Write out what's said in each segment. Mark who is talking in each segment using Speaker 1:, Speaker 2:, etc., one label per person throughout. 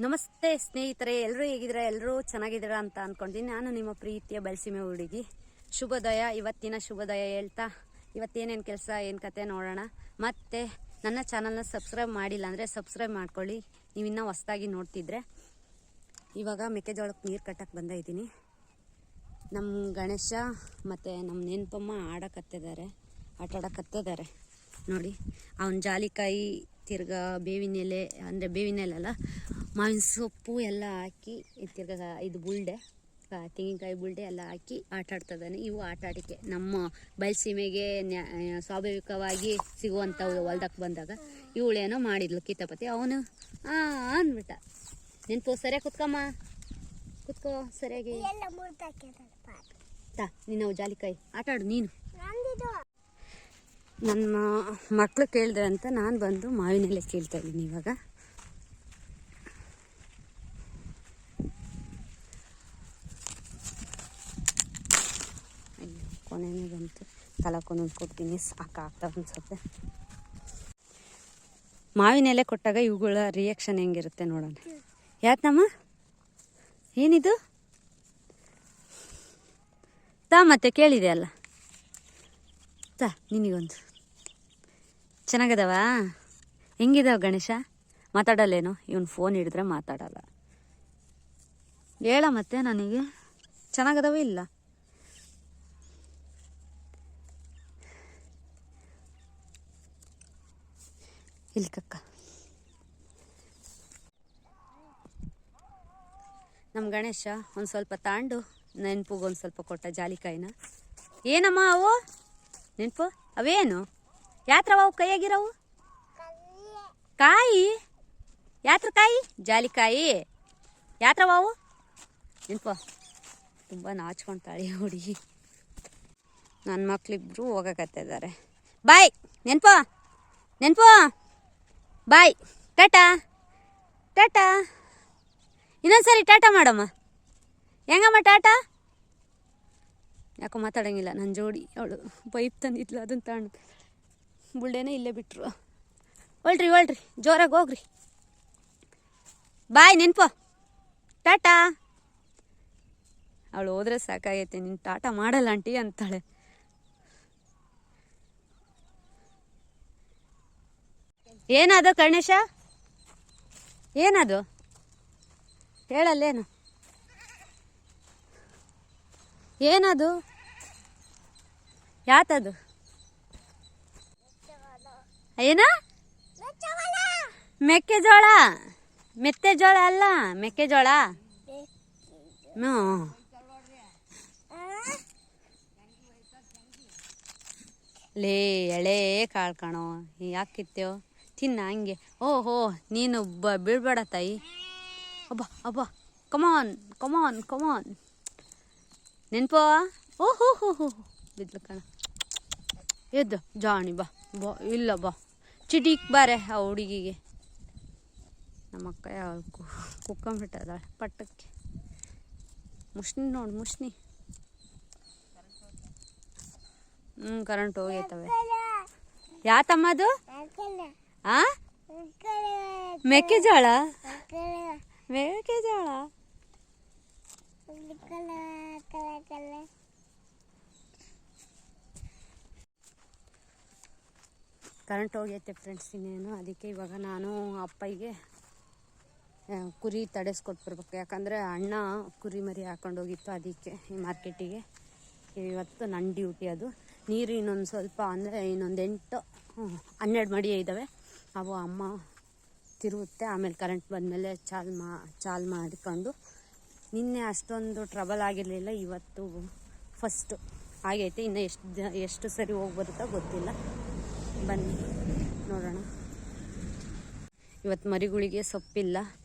Speaker 1: ನಮಸ್ತೆ ಸ್ನೇಹಿತರೆ, ಎಲ್ಲರೂ ಹೇಗಿದ್ದೀರಾ? ಎಲ್ಲರೂ ಚೆನ್ನಾಗಿದ್ದೀರಾ ಅಂತ ಅಂದ್ಕೊಂಡಿದ್ದೀನಿ. ನಾನು ನಿಮ್ಮ ಪ್ರೀತಿಯ ಬಯಸಿಮೆ ಹುಡುಗಿ. ಶುಭೋದಯ. ಇವತ್ತಿನ ಶುಭೋದಯ ಹೇಳ್ತಾ ಇವತ್ತೇನೇನು ಕೆಲಸ ಏನು ಕತೆ ನೋಡೋಣ. ಮತ್ತು ನನ್ನ ಚಾನಲ್ನ ಸಬ್ಸ್ಕ್ರೈಬ್ ಮಾಡಿಲ್ಲ ಅಂದರೆ ಸಬ್ಸ್ಕ್ರೈಬ್ ಮಾಡ್ಕೊಳ್ಳಿ, ನೀವು ಇನ್ನೂ ಹೊಸ್ದಾಗಿ ನೋಡ್ತಿದ್ರೆ. ಇವಾಗ ಮೆಕ್ಕೆಜೋಳಕ್ಕೆ ನೀರು ಕಟ್ಟಕ್ಕೆ ಬಂದಿದ್ದೀನಿ. ನಮ್ಮ ಗಣೇಶ ಮತ್ತು ನಮ್ಮ ನೆನಪಮ್ಮ ಆಟ ಆಡಕತ್ತಿದ್ದಾರೆ ನೋಡಿ. ಅವನ ಜಾಲಿಕಾಯಿ ತಿರ್ಗಾ ಬೇವಿನೆಲೆ, ಅಂದರೆ ಬೇವಿನೆಲೆ ಅಲ್ಲ, ಮಾವಿನ ಸೊಪ್ಪು ಎಲ್ಲ ಹಾಕಿ ತಿರ್ಗಾ ಇದು ಬುಲ್ಡೆ, ತೆಂಗಿನಕಾಯಿ ಬುಲ್ಡೆ ಎಲ್ಲ ಹಾಕಿ ಆಟ ಆಡ್ತಿದ್ದಾನೆ. ಇವು ಆಟ ಆಡಿಕೆ ನಮ್ಮ ಬಯಲುಸೀಮೆಗೆ ಸ್ವಾಭಾವಿಕವಾಗಿ ಸಿಗುವಂಥವು. ಹೊಲ್ದಕ್ಕೆ ಬಂದಾಗ ಇವಳೇನೋ ಮಾಡಿದ್ಲು ಕಿತಾಪತಿ. ಅವನು ಅಂದ್ಬಿಟ್ಟ. ನೆನಪು ಸರಿಯಾಗಿ ಕುತ್ಕೋ ಸರಿಯಾಗಿ. ನೀನು ಜಾಲಿಕಾಯಿ ಆಟ ಆಡು ನೀನು. ನನ್ನ ಮಕ್ಕಳು ಕೇಳಿದೆ ಅಂತ ನಾನು ಬಂದು ಮಾವಿನೆಲೆ ಕೇಳ್ತಾ ಇದ್ದೀನಿ ಇವಾಗ. ಕೊನೆಯೇ ಬಂತು. ಕಲಕೊಂದೊಂದು ಕೊಡ್ತೀನಿ, ಸಾಕಾಗ್ತವೆ ಅನ್ಸುತ್ತೆ. ಮಾವಿನೆಲೆ ಕೊಟ್ಟಾಗ ಇವುಗಳ ರಿಯಾಕ್ಷನ್ ಹೆಂಗಿರುತ್ತೆ ನೋಡೋಣ. ಯಾತಮ್ಮ ಏನಿದು? ಮತ್ತೆ ಕೇಳಿದೆ ಅಲ್ಲ, ನಿನಗೊಂದು ಚೆನ್ನಾಗದವ. ಹೆಂಗಿದಾವ ಗಣೇಶ? ಮಾತಾಡಲ್ಲೇನೋ? ಇವನು ಫೋನ್ ಹಿಡಿದ್ರೆ ಮಾತಾಡಲ್ಲ. ಹೇಳ ಮತ್ತೆ ನನಗೆ ಚೆನ್ನಾಗದವ ಇಲ್ಲ? ಇಲ್ಲಿ ಕಕ್ಕ. ನಮ್ಮ ಗಣೇಶ ಒಂದು ಸ್ವಲ್ಪ ತಾಂಡು ನೆನಪಿಗೆ ಒಂದು ಸ್ವಲ್ಪ ಕೊಟ್ಟ ಜಾಲಿಕಾಯಿನ. ಏನಮ್ಮ ಅವು ನೆನಪು? ಅವೇನು ಯಾತ್ರವ ಅವು ಕೈಯಾಗಿರವು? ಕಾಯಿ ಯಾತ್ರ ಕಾಯಿ? ಜಾಲಿಕಾಯಿ ಯಾತ್ರವ ಅವು? ನೆನಪು ತುಂಬ ನಾಚ್ಕೊಳ್ತಾಳೆ ಹುಡುಗಿ. ನನ್ನ ಮಕ್ಳಿಬ್ರು ಹೋಗಕತ್ತಿದ್ದಾರೆ. ಬಾಯ್ ನೆನಪು ಬಾಯ್. ಟಾಟಾ ಇನ್ನೊಂದ್ಸರಿ ಟಾಟಾ ಮಾಡಮ್ಮ. ಹೆಂಗಮ್ಮ ಟಾಟಾ? ಯಾಕೋ ಮಾತಾಡೋಂಗಿಲ್ಲ ನನ್ನ ಜೋಡಿ. ಅವಳು ಪೈಪ್ ತಂದಿದ್ಲು, ಅದನ್ನು ತಗೊಂಡು ಬುಲ್ಡೇನೆ ಇಲ್ಲೇ ಬಿಟ್ಟರು. ಹೊಳ್ರಿ ಜೋರಾಗಿ ಹೋಗ್ರಿ. ಬಾಯ್ ನೆನಪು ಟಾಟಾ. ಅವಳು ಹೋದ್ರೆ ಸಾಕಾಗೈತೆ. ನೀನು ಟಾಟಾ ಮಾಡಲ್ಲ ಆಂಟಿ ಅಂತಾಳೆ. ಏನದು ಗಣೇಶ? ಏನದು ಹೇಳಲ್ಲೇನು? ಏನದು? ಯಾತದು? ಏನ? ಮೆಕ್ಕೆಜೋಳ ಅಲ್ಲ, ಮೆಕ್ಕೆಜೋಳ. ಲೇ ಎಳೆ ಕಾಳು ಕಾಣೋ, ಯಾಕೆ ಕಿತ್ತೇವು? ತಿನ್ನ ಹಂಗೆ. ಓಹೋ, ನೀನು ಬೀಳ್ಬೇಡ ತಾಯಿ. ಅಬ್ಬಾ ಕಮಾನ್ ನೆನಪು. ಓಹೋ ಬಿದ್ಲು ಕಣ. ಎದ್ದು ಜಾಣಿ ಬಾ ಇಲ್ಲ ಬಾ ಚಿಟಿಕ್ ಬಾರೆ ಆ ಹುಡುಗಿಗೆ. ನಮ್ಮಕ್ಕ ಕುಕ್ಕೊಂಬಿಟ್ಟದಾಳೆ ಪಟ್ಟಕ್ಕೆ. ಮುಷ್ಣಿ ನೋಡು ಮುಷ್ಣಿ. ಕರೆಂಟ್ ಹೋಗೈತವೆ. ಯಾತಮ್ಮದು? ಮೆಕ್ಕೆಜೋಳ ಕರೆಂಟ್ ಹೋಗೈತೆ ಫ್ರೆಂಡ್ಸ್. ಇನ್ನೇನು ಅದಕ್ಕೆ ಇವಾಗ ನಾನು ಅಪ್ಪಗೆ ಕುರಿ ತಡೆಸ್ಕೊಟ್ಬಿಡ್ಬೇಕು. ಯಾಕಂದರೆ ಅಣ್ಣ ಕುರಿ ಮರಿ ಹಾಕೊಂಡೋಗಿತ್ತು ಅದಕ್ಕೆ ಈ ಮಾರ್ಕೆಟಿಗೆ. ಇವತ್ತು ನನ್ನ ಡ್ಯೂಟಿ ಅದು. ನೀರು ಇನ್ನೊಂದು ಸ್ವಲ್ಪ, ಅಂದರೆ ಇನ್ನೊಂದು 8-12 ಮಡಿ ಇದ್ದಾವೆ. ಅವು ಅಮ್ಮ ತಿರುಗುತ್ತೆ. ಆಮೇಲೆ ಕರೆಂಟ್ ಬಂದಮೇಲೆ ಚಾಲು ಮಾಡಿಕೊಂಡು. ನಿನ್ನೆ ಅಷ್ಟೊಂದು ಟ್ರಬಲ್ ಆಗಿರಲಿಲ್ಲ, ಇವತ್ತು ಫಸ್ಟು ಆಗೈತೆ. ಇನ್ನು ಎಷ್ಟು ಸರಿ ಹೋಗಿ ಬರುತ್ತೋ ಗೊತ್ತಿಲ್ಲ. ಬನ್ನಿ ನೋಡೋಣ. ಇವತ್ತು ಮರಿಗಳಿಗೆ ಸೊಪ್ಪಿಲ್ಲ,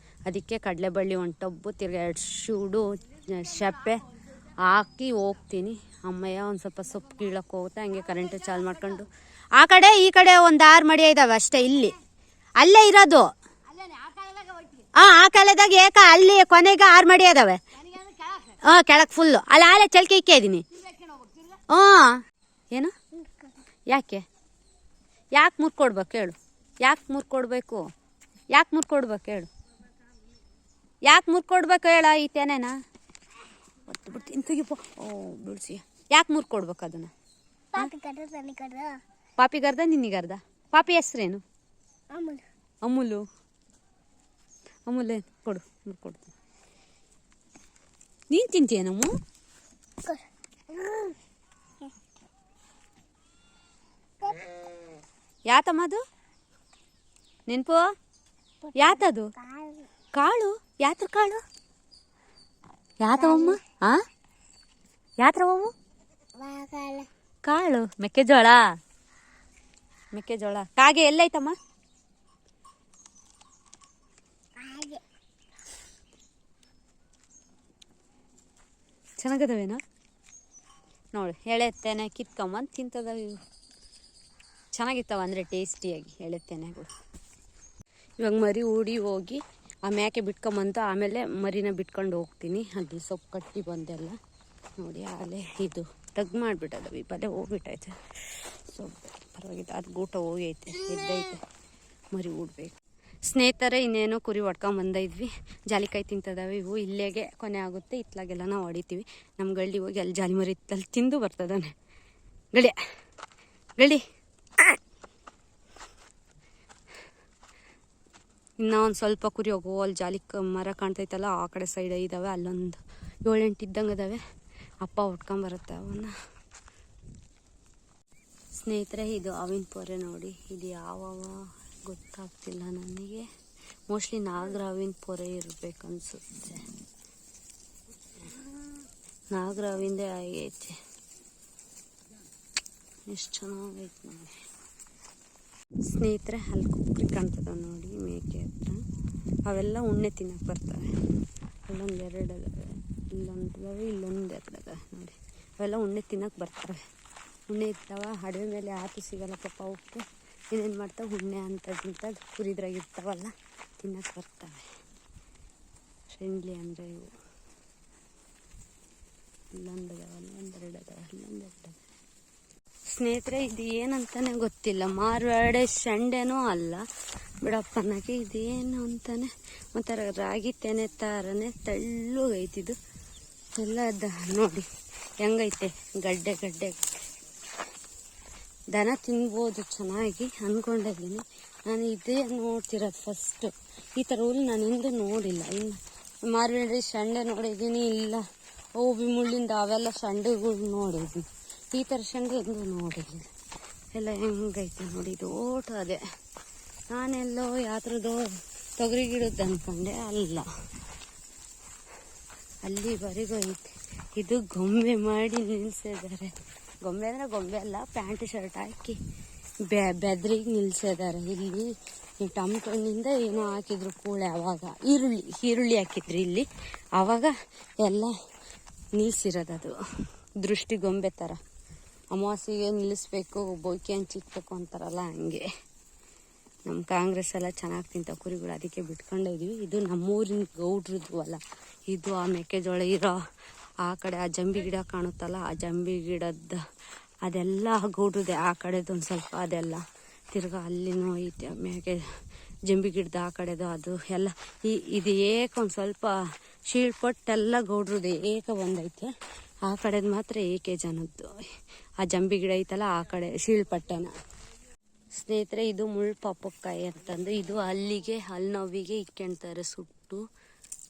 Speaker 1: ಅದಕ್ಕೆ ಕಡಲೆಬಳ್ಳಿ ಒಂಟೊಬ್ಬು ತಿರ್ಗಿ 2 ಶೂಡು ಶಪ್ಪೆ ಹಾಕಿ ಹೋಗ್ತೀನಿ. ಅಮ್ಮಯ್ಯ ಒಂದು ಸ್ವಲ್ಪ ಸೊಪ್ಪು ಕೀಳಕ್ಕೆ ಹೋಗುತ್ತೆ. ಹಂಗೆ ಕರೆಂಟು ಚಾಲು ಮಾಡ್ಕೊಂಡು ಆ ಕಡೆ ಈ ಕಡೆ ಒಂದು 6 ಮಡಿ ಇದ್ದಾವೆ ಅಷ್ಟೇ. ಅಲ್ಲೇ ಇರೋದು. ಆ ಕಾಲದಾಗ ಏಕ ಅಲ್ಲಿ ಕೊನೆಗೆ 6 ಮಡಿ ಅದಾವೆ. ಕೆಳಗೆ ಫುಲ್ಲು ಅಲ್ಲೇ ಚಲ್ಕೆ ಇಕ್ಕಿದ್ದೀನಿ. ಏನು? ಯಾಕೆ ಮುರ್ಕೊಡ್ಬೇಕು ಹೇಳು? ಯಾಕೆ ಮುರ್ಕೊಡ್ಬೇಕು ಹೇಳು? ಯಾಕೆ ಮುರ್ಕೊಡ್ಬೇಕು ಹೇಳ ಈ ತೆನೆನ ಒತ್ತು ಬಿಡ್ತೀನಿ ತೆಗಿಪ್ಪ. ಓ ಬಿಡ್ಸಿ. ಯಾಕೆ ಮುರ್ಕೊಡ್ಬೇಕು ಅದನ್ನು? ಪಾಪಿಗರ್ದ ನಿನ್ನಿಗರ್ದ? ಪಾಪಿ ಹೆಸ್ರೇನು? ಅಮೂಲು. ಅಮೂಲ್ ಕೊಡು ಮುರ್ಕೊಡ್ತೀನಿ. ನೀನು ತಿಂತೀಯ ನಮ್ಮ ಯಾತಮ್ಮ ಅದು ನೆನಪು? ಯಾತದು ಕಾಳು? ಯಾತ್ರ ಕಾಳು ಯಾತವಮ್ಮ? ಯಾತ್ರವವು ಕಾಳು? ಮೆಕ್ಕೆಜೋಳ. ಮೆಕ್ಕೆಜೋಳ. ಕಾಗೆ ಎಲ್ಲೈತಮ್ಮ? ಚೆನ್ನಾಗದವೇನೋ ನೋಡಿ. ಎಳೆತ್ತೇನೆ ಕಿತ್ಕೊಂಬಂದು ತಿಂತದವ ಇವು. ಚೆನ್ನಾಗಿರ್ತಾವ ಅಂದರೆ ಟೇಸ್ಟಿಯಾಗಿ ಎಳೆತ್ತೇನೆಗಳು. ಇವಾಗ ಮರಿ ಹೂಡಿ ಹೋಗಿ ಆ ಮೇಕೆ ಬಿಟ್ಕೊಂಬಂತು. ಆಮೇಲೆ ಮರಿನ ಬಿಟ್ಕೊಂಡು ಹೋಗ್ತೀನಿ. ಅಲ್ಲಿ ಸೊಪ್ಪು ಕಟ್ಟಿ ಬಂದೆಲ್ಲ ನೋಡಿ. ಆಲೆ ಇದು ತಗ್ ಮಾಡಿಬಿಟ್ಟದವಿ ಪದೇ ಹೋಗ್ಬಿಟ್ಟೈತೆ ಸೊಪ್ಪು. ಪರವಾಗಿಲ್ಲ, ಅದು ಗೂಟ ಹೋಗೈತೆ ಎದ್ದೈತೆ. ಮರಿ ಹೂಡ್ಬೇಕು. ಸ್ನೇಹಿತರೆ, ಇನ್ನೇನೋ ಕುರಿ ಹೊಡ್ಕೊಂಬಂದಿದ್ವಿ. ಜಾಲಿಕಾಯಿ ತಿಂತದವೆ ಇವು. ಇಲ್ಲೇಗೆ ಕೊನೆ ಆಗುತ್ತೆ. ಇತ್ಲಾಗೆಲ್ಲ ನಾವು ಹೊಡಿತೀವಿ. ನಮ್ಮ ಗಳ್ಳಿ ಹೋಗಿ ಅಲ್ಲಿ ಜಾಲಿ ಮರಿ ಇತ್ತಲ್ಲಿ ತಿಂದು ಬರ್ತದಾನೆ. ಗಳಿ ಗಳಿ. ಇನ್ನೂ ಒಂದು ಸ್ವಲ್ಪ ಕುರಿ ಹೋಗೋ ಅಲ್ಲಿ ಜಾಲಿ ಮರ ಕಾಣ್ತೈತಲ್ಲ, ಆ ಕಡೆ ಸೈಡ್ ಇದ್ದಾವೆ. ಅಲ್ಲೊಂದು 7-8 ಇದ್ದಂಗೆ ಅದಾವೆ. ಅಪ್ಪ ಹೊಟ್ಕೊಂಬರುತ್ತೆ ಅವನ್ನ. ಸ್ನೇಹಿತರೆ, ಇದು ಆವಿನ ಪೊರೆ ನೋಡಿ. ಇದು ಯಾವ ಗೊತ್ತಾಗ್ತಿಲ್ಲ ನನಗೆ. ಮೋಸ್ಟ್ಲಿ ನಾಗರಾವಿನ ಪೊರೆ ಇರ್ಬೇಕನ್ಸುತ್ತೆ. ನಾಗರಾವಿಂದೇ ಆಗೈತೆ. ಎಷ್ಟು ಚೆನ್ನಾಗೈತೆ ನೋಡಿ. ಸ್ನೇಹಿತರೆ, ಅಲ್ಲಿ ಕುಕ್ಕರಿ ಕಾಣ್ತದ ನೋಡಿ ಮೇಕೆ ಹತ್ರ. ಅವೆಲ್ಲ ಉಣ್ಣೆ ತಿನ್ನಕ್ಕೆ ಬರ್ತವೆ. ಅಲ್ಲೊಂದು 2 ಅದಾವೆ, ಇಲ್ಲೊಂದಿದಾವೆ, ಇಲ್ಲೊಂದು 2 ಅದಾವೆ ನೋಡಿ. ಅವೆಲ್ಲ ಉಣ್ಣೆ ತಿನ್ನಕ್ಕೆ ಬರ್ತವೆ. ಉಣ್ಣೆ ಇರ್ತಾವೆ. ಅಡವೆ ಮೇಲೆ ಆತು ಸಿಗಲ್ಲ ಪಾಪ ಅವಕ್ಕೆ. ಇನ್ನೇನು ಮಾಡ್ತಾವೆ, ಉಣ್ಣೆ ಅಂಥದ್ದು ಕುರಿದ್ರಾಗ ಇರ್ತಾವಲ್ಲ, ತಿನ್ನಕ್ಕೆ ಬರ್ತವೆ. ಫ್ರೆಂಡ್ಲಿ ಅಂದರೆ ಇವು. ಇಲ್ಲೊಂದು ಅದಾವೆ, ಅಲ್ಲೊಂದು 2 ಅದಾವೆ, ಅಲ್ಲೊಂದು 2 ಅದಾವೆ. ಸ್ನೇಹಿತರೆ, ಇದು ಏನಂತಾನೆ ಗೊತ್ತಿಲ್ಲ. ಮಾರ್ವಾಡೆ ಶಂಡೆನೂ ಅಲ್ಲ ಬಿಡಪ್ಪ. ನನಗೆ ಇದೇನು ಅಂತಾನೆ ಒಂಥರ ರಾಗಿ ತೆನೆ ಥರನೇ ತೆಳ್ಳಗೈತಿದು ಎಲ್ಲ. ನೋಡಿ ಹೆಂಗೈತೆ, ಗಡ್ಡೆ ಗಡ್ಡೆ. ದನ ತಿನ್ಬೋದು ಚೆನ್ನಾಗಿ ಅಂದ್ಕೊಂಡಿದ್ದೀನಿ ನಾನು. ಇದೇ ನೋಡ್ತಿರೋದು ಫಸ್ಟು. ಈ ಥರ ಹುಲ್ಲು ನಾನು ಹಿಂದೆ ನೋಡಿಲ್ಲ. ಇನ್ನು ಮಾರ್ವಾಡಿ ಶಂಡೆ ನೋಡಿದ್ದೀನಿ, ಇಲ್ಲ ಓಬಿ ಮುಳ್ಳಿಂದ ಅವೆಲ್ಲ ಶಂಡೆಗಳು ನೋಡಿದ್ದೀನಿ. ಈ ಥರ ಶಂಡೆ ಎಂದು ನೋಡಿದ್ದೀನಿ. ಎಲ್ಲ ಹೆಂಗೈತೆ ನೋಡಿ. ಇದು ಓಟ ಅದೇ. ನಾನೆಲ್ಲೋ ಯಾತ್ರದೋ ತೊಗರಿ ಗಿಡದ್ದು ಅಂದ್ಕೊಂಡೆ, ಅಲ್ಲ, ಅಲ್ಲಿವರೆಗೂ ಐತೆ. ಇದು ಗೊಂಬೆ ಮಾಡಿ ನಿಲ್ಲಿಸಿದ್ದಾರೆ. ಗೊಂಬೆ ಅಂದರೆ ಗೊಂಬೆ ಅಲ್ಲ, ಪ್ಯಾಂಟ್ ಶರ್ಟ್ ಹಾಕಿ ಬೆದ್ರಿಗೆ ನಿಲ್ಲಿಸಿದ್ದಾರೆ. ಇಲ್ಲಿ ಟೊಮೆಟೊ ಹಣ್ಣಿಂದ ಏನೋ ಹಾಕಿದ್ರು ಕೂಳೆ. ಆವಾಗ ಈರುಳ್ಳಿ ಹಾಕಿದ್ರು ಇಲ್ಲಿ. ಆವಾಗ ಎಲ್ಲ ನಿಲ್ಲಿಸಿರೋದದು. ದೃಷ್ಟಿ ಗೊಂಬೆ ಥರ. ಅಮಾವಾಸ್ಯೆಗೆ ನಿಲ್ಲಿಸ್ಬೇಕು, ಬೋಯ್ಕೆ ಹಂಚಿಕ್ಬೇಕು ಅಂತಾರಲ್ಲ, ಹಂಗೆ. ನಮ್ಮ ಕಾಂಗ್ರೆಸ್ ಎಲ್ಲ ಚೆನ್ನಾಗಿ ತಿಂತಾವೆ ಕುರಿಗಳು, ಅದಕ್ಕೆ ಬಿಟ್ಕೊಂಡಿದ್ವಿ. ಇದು ನಮ್ಮೂರಿನ ಗೌಡ್ರದ್ದು ಅಲ್ಲ. ಇದು ಆ ಮೆಕ್ಕೆಜೋಳ ಇರೋ ಆ ಕಡೆ ಆ ಜಂಬಿ ಗಿಡ ಕಾಣುತ್ತಲ್ಲ, ಆ ಜಂಬಿ ಗಿಡದ ಅದೆಲ್ಲ ಗೌಡ್ರದೆ. ಆ ಕಡೆದೊಂದು ಸ್ವಲ್ಪ ಅದೆಲ್ಲ ತಿರ್ಗಾ ಅಲ್ಲಿನೂ ಐತೆ ಮ್ಯಾಕೆ ಜಂಬಿ ಗಿಡದ ಆ ಕಡೆದು ಅದು ಎಲ್ಲ. ಇದು ಒಂದು ಸ್ವಲ್ಪ ಶೀಳ್ಪಟ್ಟೆಲ್ಲ ಗೌಡ್ರದ್ದು ಏಕ ಬಂದೈತೆ. ಆ ಕಡೆದು ಮಾತ್ರ ಏಕೆ ಜನದ್ದು. ಆ ಜಂಬಿ ಗಿಡ ಐತಲ್ಲ ಆ ಕಡೆ ಶೀಳ್ಪಟ್ಟೆನ. ಸ್ನೇಹಿತರೆ, ಇದು ಮುಳ್ಳು ಪಾಪಕ್ಕಾಯಿ ಅಂತಂದು ಇದು ಹಲ್ಲಿಗೆ ಹಲ್ಲು ನೋವಿಗೆ ಇಕ್ಕೊಂತಾರೆ ಸುಟ್ಟು.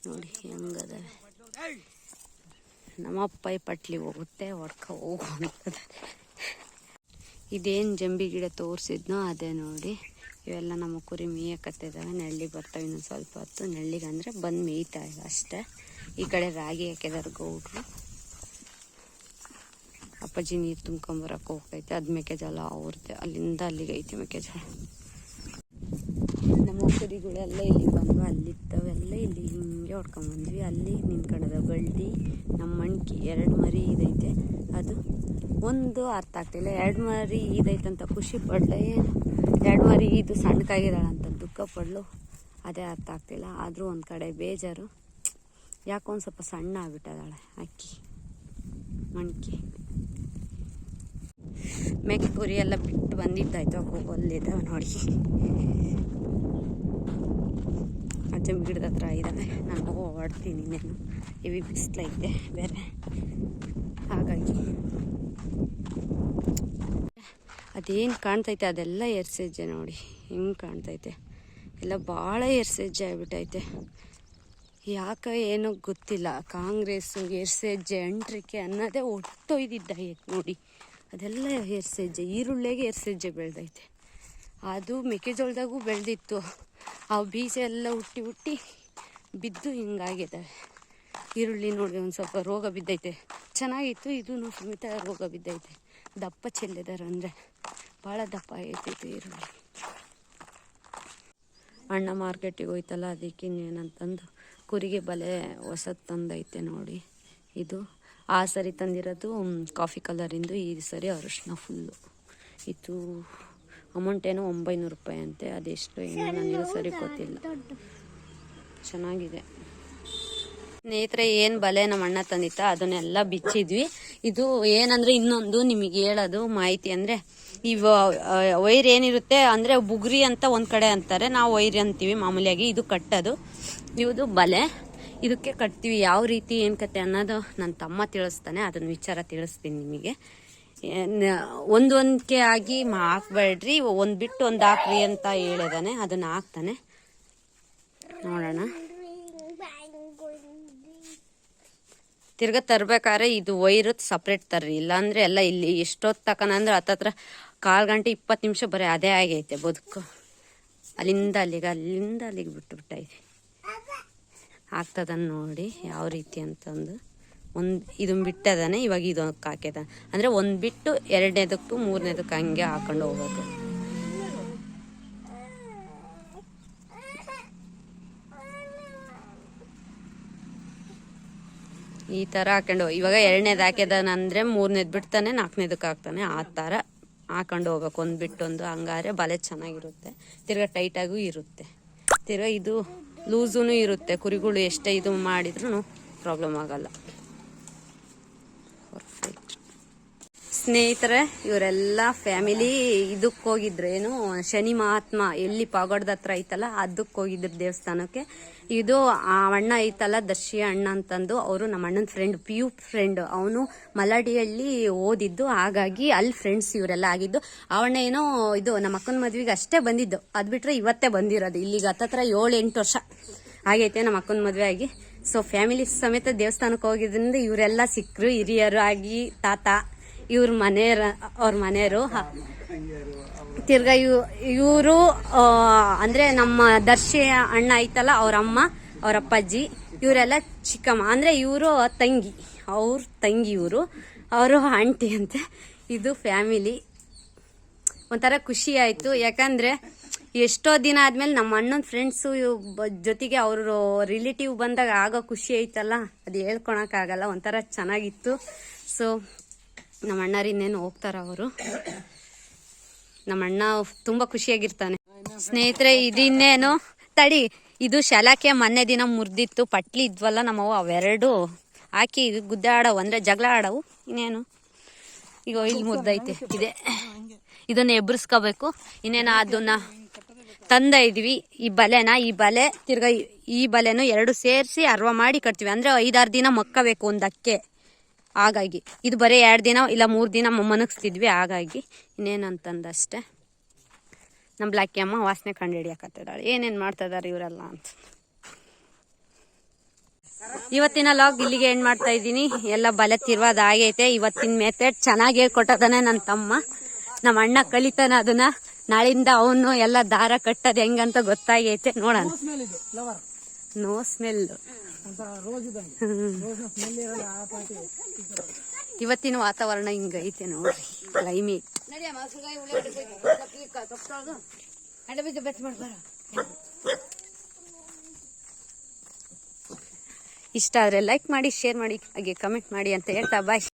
Speaker 1: ನೋಡಿ ಹೆಂಗದವೆ. ನಮ್ಮಪ್ಪ ಪಟ್ಲಿ ಹೋಗುತ್ತೆ ಹೋಗು ಅಂತದ. ಇದೇನು ಜಂಬಿ ಗಿಡ ತೋರಿಸಿದ್ನೋ ಅದೇ ನೋಡಿ. ಇವೆಲ್ಲ ನಮ್ಮ ಕುರಿ ಮೇಯಕತ್ತಿದ್ದಾವೆ. ನೆಳ್ಳಿಗೆ ಬರ್ತವೆ ಇನ್ನೊಂದು ಸ್ವಲ್ಪ ಹೊತ್ತು. ನೆಳ್ಳಿಗೆ ಅಂದರೆ ಬಂದು ಮೇಯ್ತಾ ಇದೆ ಅಷ್ಟೇ. ಈ ಕಡೆ ರಾಗಿ ಹಾಕಿದಾರೆ ಗೌಡ್ರು. ಅಪ್ಪಾಜಿ ನೀರು ತುಂಬ್ಕೊಂಬರಕ್ಕೆ ಹೋಗ್ತೈತೆ. ಅದು ಮೆಕ್ಕೆಜೋಳ ಅವ್ರದ್ದೆ. ಅಲ್ಲಿಂದ ಅಲ್ಲಿಗೆ ಐತೆ ಮೆಕ್ಕೆಜೋಳ. ನಮ್ಮ ಕುರಿಗಳೆಲ್ಲ ಇಲ್ಲಿ ಬಂದ್ವು. ಅಲ್ಲಿದ್ದವೆಲ್ಲ ಇಲ್ಲಿ ಹಿಂಗೆ ಹೊಡ್ಕೊಂಬಂದ್ವಿ. ಅಲ್ಲಿ ನಿಂತ್ಕೊಂಡದ ಗಳ್ಳಿ. ನಮ್ಮ ಮಣ್ಕಿ 2 ಮರಿ ಇದೈತೆ. ಅದು ಒಂದು ಅರ್ಥ ಆಗ್ತಿಲ್ಲ. 2 ಮರಿ ಇದೈತಂತ ಖುಷಿ ಪಡ್ಲೆ, ಏನು 2 ಮರಿ ಇದು ಸಣ್ಣಕ್ಕಾಗಿದ್ದಾಳಂತ ದುಃಖ ಪಡ್ಲು, ಅದೇ ಅರ್ಥ ಆಗ್ತಿಲ್ಲ. ಆದರೂ ಒಂದು ಕಡೆ ಬೇಜಾರು. ಯಾಕೋ ಒಂದು ಸ್ವಲ್ಪ ಸಣ್ಣ ಆಗ್ಬಿಟ್ಟದಾಳೆ ಅಕ್ಕಿ ಮಣ್ಕಿ. ಮೇಕೆ ಕುರಿ ಎಲ್ಲ ಬಿಟ್ಟು ಬಂದಿದ್ದಾಯ್ತು. ಹೋಗಲ್ಲಿದ್ದಾವೆ ನೋಡಿ. ಆ ಜಂಬಿ ಗಿಡದ ಹತ್ರ ಇದ್ದಾವೆ. ನಾನು ಹೊಡ್ತೀನಿ, ಇನ್ನೇನು ಹೆವಿ ಬಿಸಿಲೈತೆ ಬೇರೆ, ಹಾಗಾಗಿ ಅದೇನು ಕಾಣ್ತೈತೆ ಅದೆಲ್ಲ ಎರ್ಸೆಜ್ಜೆ ನೋಡಿ ಹೆಂಗೆ ಕಾಣ್ತೈತೆ, ಎಲ್ಲ ಭಾಳ ಎರ್ಸೆಜ್ಜೆ ಆಗಿಬಿಟ್ಟೈತೆ. ಯಾಕೆ ಏನೋ ಗೊತ್ತಿಲ್ಲ, ಕಾಂಗ್ರೆಸ್ಸು ಎರ್ಸೆಜ್ಜೆ ಅಂಟ್ರಿಕೆ ಅನ್ನೋದೇ ಒಟ್ಟೊಯ್ದಿದ್ದಾಗೈತೆ ನೋಡಿ. ಅದೆಲ್ಲ ಎರ್ಸೆಜ್ಜೆ, ಈರುಳ್ಳಿಗೆ ಎರ್ಸೆಜ್ಜೆ ಬೆಳೆದೈತೆ. ಅದು ಮೆಕ್ಕೆಜೋಳದಾಗೂ ಬೆಳೆದಿತ್ತು, ಆ ಬೀಜ ಎಲ್ಲ ಹುಟ್ಟಿ ಬಿದ್ದು ಹಿಂಗಾಗಿದ್ದಾವೆ. ಈರುಳ್ಳಿ ನೋಡಿ ಒಂದು ಸ್ವಲ್ಪ ರೋಗ ಬಿದ್ದೈತೆ, ಚೆನ್ನಾಗಿತ್ತು, ಇದೂ ಸಮೇತ ರೋಗ ಬಿದ್ದೈತೆ. ದಪ್ಪ ಚೆಲ್ಲಿದಾರೆ ಅಂದರೆ ಭಾಳ ದಪ್ಪ ಆಗೈತೈತೆ ಈರುಳ್ಳಿ. ಅಣ್ಣ ಮಾರ್ಕೆಟಿಗೆ ಹೋಯ್ತಲ್ಲ, ಅದಕ್ಕೆ ಇನ್ನೇನಂತಂದು ಕುರಿಗೆ ಬಲೆ ಹೊಸದು ತಂದೈತೆ ನೋಡಿ. ಇದು ಆ ಸರಿ ತಂದಿರೋದು ಕಾಫಿ ಕಲರಿಂದು, ಈ ಸರಿ ಅರಿಶಿನ ಫುಲ್ಲು. ಇದು ಅಮೌಂಟ್ ಏನೋ 900 ರೂಪಾಯಿ ಅಂತೆ, ಅದೆಷ್ಟು ಏನೋ ನನಗೆ ಸರಿ ಗೊತ್ತಿಲ್ಲ. ಚೆನ್ನಾಗಿದೆ ಸ್ನೇಹಿತರೆ. ಏನು ಬಲೆ ನಮ್ಮ ಅಣ್ಣ ತಂದಿತ್ತ ಅದನ್ನೆಲ್ಲ ಬಿಚ್ಚಿದ್ವಿ. ಇದು ಏನಂದರೆ ಇನ್ನೊಂದು ನಿಮಗೆ ಹೇಳೋದು ಮಾಹಿತಿ ಅಂದರೆ, ಈ ವೈರ್ ಏನಿರುತ್ತೆ ಅಂದರೆ ಬುಗುರಿ ಅಂತ ಒಂದು ಕಡೆ ಅಂತಾರೆ, ನಾವು ವೈರ್ ಅಂತೀವಿ ಮಾಮೂಲಿಯಾಗಿ. ಇದು ಕಟ್ಟೋದು, ಇದು ಬಲೆ, ಇದಕ್ಕೆ ಕಟ್ತೀವಿ. ಯಾವ ರೀತಿ ಏನು ಕತೆ ಅನ್ನೋದು ನನ್ನ ತಮ್ಮ ತಿಳಿಸ್ತಾನೆ, ಅದನ್ನ ವಿಚಾರ ತಿಳಿಸ್ತೀನಿ ನಿಮಗೆ. ಒಂದೊಂದಕ್ಕೆ ಆಗಿ ಹಾಕ್ಬೇಡ್ರಿ, ಒಂದು ಬಿಟ್ಟು ಒಂದು ಹಾಕ್ರಿ ಅಂತ ಹೇಳಿದಾನೆ, ಅದನ್ನು ಹಾಕ್ತಾನೆ. ನೋಡೋಣ. ತಿರ್ಗಾ ತರ್ಬೇಕಾದ್ರೆ ಇದು ವೈರು ಸಪ್ರೇಟ್ ತರ್ರಿ, ಇಲ್ಲಾಂದ್ರೆ ಎಲ್ಲ ಇಲ್ಲಿ ಎಷ್ಟೊತ್ತು ತಕನಂದ್ರೆ ಹತ್ತತ್ರ 1/4 ಗಂಟೆ 20 ನಿಮಿಷ ಬರೀ ಅದೇ ಆಗೈತೆ ಬದುಕು. ಅಲ್ಲಿಂದ ಅಲ್ಲಿಗೆ ಬಿಟ್ಟೈತೆ. ಆಗ್ತದನ್ನು ನೋಡಿ ಯಾವ ರೀತಿ ಅಂತಂದು. ಇದನ್ನ ಬಿಟ್ಟದಾನೆ, ಇವಾಗ ಇದಕ್ಕೆ ಹಾಕಿದಾನೆ. ಅಂದರೆ ಒಂದು ಬಿಟ್ಟು 2ನೇದಕ್ಕೂ 3ನೇದಕ್ಕೂ ಹಂಗೆ ಹಾಕೊಂಡು ಹೋಗ್ಬೇಕು. ಈ ಥರ ಹಾಕೊಂಡು ಇವಾಗ 2ನೇದು ಹಾಕಿದಾನಂದರೆ 3ನೇದು ಬಿಡ್ತಾನೆ, 4ನೇದಕ್ಕೆ ಹಾಕ್ತಾನೆ. ಆ ಥರ ಹಾಕೊಂಡು ಹೋಗ್ಬೇಕು, ಒಂದು ಬಿಟ್ಟೊಂದು. ಹಂಗಾದ್ರೆ ಬಲೆ ಚೆನ್ನಾಗಿರುತ್ತೆ, ತಿರ್ಗಾ ಟೈಟಾಗೂ ಇರುತ್ತೆ, ತಿರ್ಗಾ ಇದು ಲೂಸೂ ಇರುತ್ತೆ. ಕುರಿಗಳು ಎಷ್ಟೇ ಇದು ಮಾಡಿದ್ರೂ ಪ್ರಾಬ್ಲಮ್ ಆಗಲ್ಲ. ಪರ್ಫೆಕ್ಟ್ ಸ್ನೇಹಿತರೆ. ಇವರೆಲ್ಲ ಫ್ಯಾಮಿಲಿ ಇದಕ್ಕೆ ಹೋಗಿದ್ರು, ಏನು ಶನಿ ಮಹಾತ್ಮ ಎಲ್ಲಿ ಪಾಗೋಡದ ಹತ್ರ ಐತಲ್ಲ ಅದಕ್ಕೆ ಹೋಗಿದ್ರು ದೇವಸ್ಥಾನಕ್ಕೆ. ಇದು ಆ ಅಣ್ಣ ಐತಲ್ಲ ದರ್ಶಿ ಅಣ್ಣ ಅಂತಂದು, ಅವರು ನಮ್ಮ ಅಣ್ಣನ ಫ್ರೆಂಡ್, PU ಫ್ರೆಂಡ್. ಅವನು ಮಲಾಡಿಯಲ್ಲಿ ಓದಿದ್ದು, ಹಾಗಾಗಿ ಅಲ್ಲಿ ಫ್ರೆಂಡ್ಸ್ ಇವರೆಲ್ಲ ಆಗಿದ್ದು. ಆ ಅಣ್ಣ ಏನೋ ಇದು ನಮ್ಮ ಅಕ್ಕನ ಮದ್ವೆಗೆ ಅಷ್ಟೇ ಬಂದಿದ್ದು, ಅದು ಬಿಟ್ರೆ ಇವತ್ತೇ ಬಂದಿರೋದು. ಇಲ್ಲಿಗೆ ಹತ್ತತ್ರ 7-8 ವರ್ಷ ಆಗೈತೆ ನಮ್ಮ ಅಕ್ಕನ ಮದುವೆ ಆಗಿ. ಸೊ ಫ್ಯಾಮಿಲಿ ಸಮೇತ ದೇವಸ್ಥಾನಕ್ಕೆ ಹೋಗಿದ್ರಿಂದ ಇವರೆಲ್ಲ ಸಿಕ್ಕರು, ಹಿರಿಯರು ಆಗಿ ತಾತ, ಅವ್ರ ಮನೆಯವರು. ತಿರ್ಗಾ ಇವರು ಅಂದ್ರೆ ನಮ್ಮ ದರ್ಶಿ ಅಣ್ಣ ಐತಲ್ಲ, ಅವ್ರ ಅಮ್ಮ, ಅವ್ರ ಅಪ್ಪಾಜಿ, ಇವರೆಲ್ಲ ಚಿಕ್ಕಮ್ಮ ಅಂದ್ರೆ ಇವರು ತಂಗಿ, ಅವ್ರ ತಂಗಿ, ಅವರು ಆಂಟಿ ಅಂತೆ. ಇದು ಫ್ಯಾಮಿಲಿ. ಒಂಥರ ಖುಷಿ ಆಯ್ತು, ಯಾಕಂದ್ರೆ ಎಷ್ಟೋ ದಿನ ಆದ್ಮೇಲೆ ನಮ್ಮ ಅಣ್ಣನ ಫ್ರೆಂಡ್ಸು ಜೊತೆಗೆ ಅವರು ರಿಲೇಟಿವ್ ಬಂದಾಗ ಆಗೋ ಖುಷಿ ಐತಲ್ಲ, ಅದು ಹೇಳ್ಕೊಳಕ್ಕಾಗಲ್ಲ. ಒಂಥರ ಚೆನ್ನಾಗಿತ್ತು. ಸೊ ನಮ್ಮ ಅಣ್ಣರಿನ್ನೇನು ಹೋಗ್ತಾರ ಅವರು. ನಮ್ಮ ಅಣ್ಣ ತುಂಬಾ ಖುಷಿಯಾಗಿರ್ತಾನೆ. ಸ್ನೇಹಿತರೆ, ಇದಿನ್ನೇನು ತಡಿ, ಇದು ಶಲಾಕೆ ಮೊನ್ನೆ ದಿನ ಮುರಿದಿತ್ತು, ಪಟ್ಲಿ ಇದ್ವಲ್ಲ ನಮ್ಮವು, ಅವೆರಡು ಹಾಕಿ ಗುದ್ದಾಡವು, ಅಂದ್ರೆ ಜಗಳ ಆಡವು. ಇನ್ನೇನು ಈಗ ಇಲ್ಲಿ ಮುರಿದೈತೆ, ಇದನ್ನ ಎಬ್ಬಿಸ್ಕೋಬೇಕು. ಇನ್ನೇನು ಅದನ್ನ ತಂದ ಇದ್ವಿ, ಈ ಬಲೆ ತಿರ್ಗಾ ಈ ಬಲೆನು 2 ಸೇರಿಸಿ ಅರ್ವ ಮಾಡಿ ಕಟ್ತೀವಿ. ಅಂದ್ರೆ 5-6 ದಿನ ಮಕ್ಕಬೇಕು ಒಂದಕ್ಕೆ. ಹಾಗಾಗಿ ಇದು ಬರೀ 2 ದಿನ ಇಲ್ಲ 3 ದಿನ ಮನಗಿಸ್ತಿದ್ವಿ. ಹಾಗಾಗಿ ಇನ್ನೇನಂತಂದಷ್ಟೇ. ನಮ್ಮ ಬ್ಲಾಕಿ ಅಮ್ಮ ವಾಸನೆ ಕಂಡು ಹಿಡಿಯಕತ್ತಿದ್ದಾಳೆ, ಏನೇನು ಮಾಡ್ತಾ ಇದಾರೆ ಇವರೆಲ್ಲ ಅಂತ. ಇವತ್ತಿನ ಲಾಗ್ ಇಲ್ಲಿಗೆ ಎಂಡ್ ಮಾಡ್ತಾ ಇದ್ದೀನಿ. ಎಲ್ಲ ಬಲೆ ತಿರ್ವಾದ ಆಗೈತೆ. ಇವತ್ತಿನ ಮೆಥಡ್ ಚೆನ್ನಾಗಿ ಹೇಳ್ಕೊಟ್ಟದಾನೆ ನನ್ನ ತಮ್ಮ. ನಮ್ಮ ಅಣ್ಣ ಕಲಿತಾನ ಅದನ್ನ. ನಾಳಿಂದ ಅವನು ಎಲ್ಲ ದಾರ ಕಟ್ಟೋದು ಹೆಂಗಂತ ಗೊತ್ತಾಗೈತೆ, ನೋಡೋಣ. No smell. ಇವತ್ತಿನ ವಾತಾವರಣ ಹಿಂಗೈತೆ ನೋಡ್ರಿ, ಕ್ಲೈಮೇಟ್. ಇಷ್ಟ ಆದ್ರೆ ಲೈಕ್ ಮಾಡಿ, ಶೇರ್ ಮಾಡಿ, ಹಾಗೆ ಕಮೆಂಟ್ ಮಾಡಿ ಅಂತ ಹೇಳ್ತಾ ಬಾಯ್.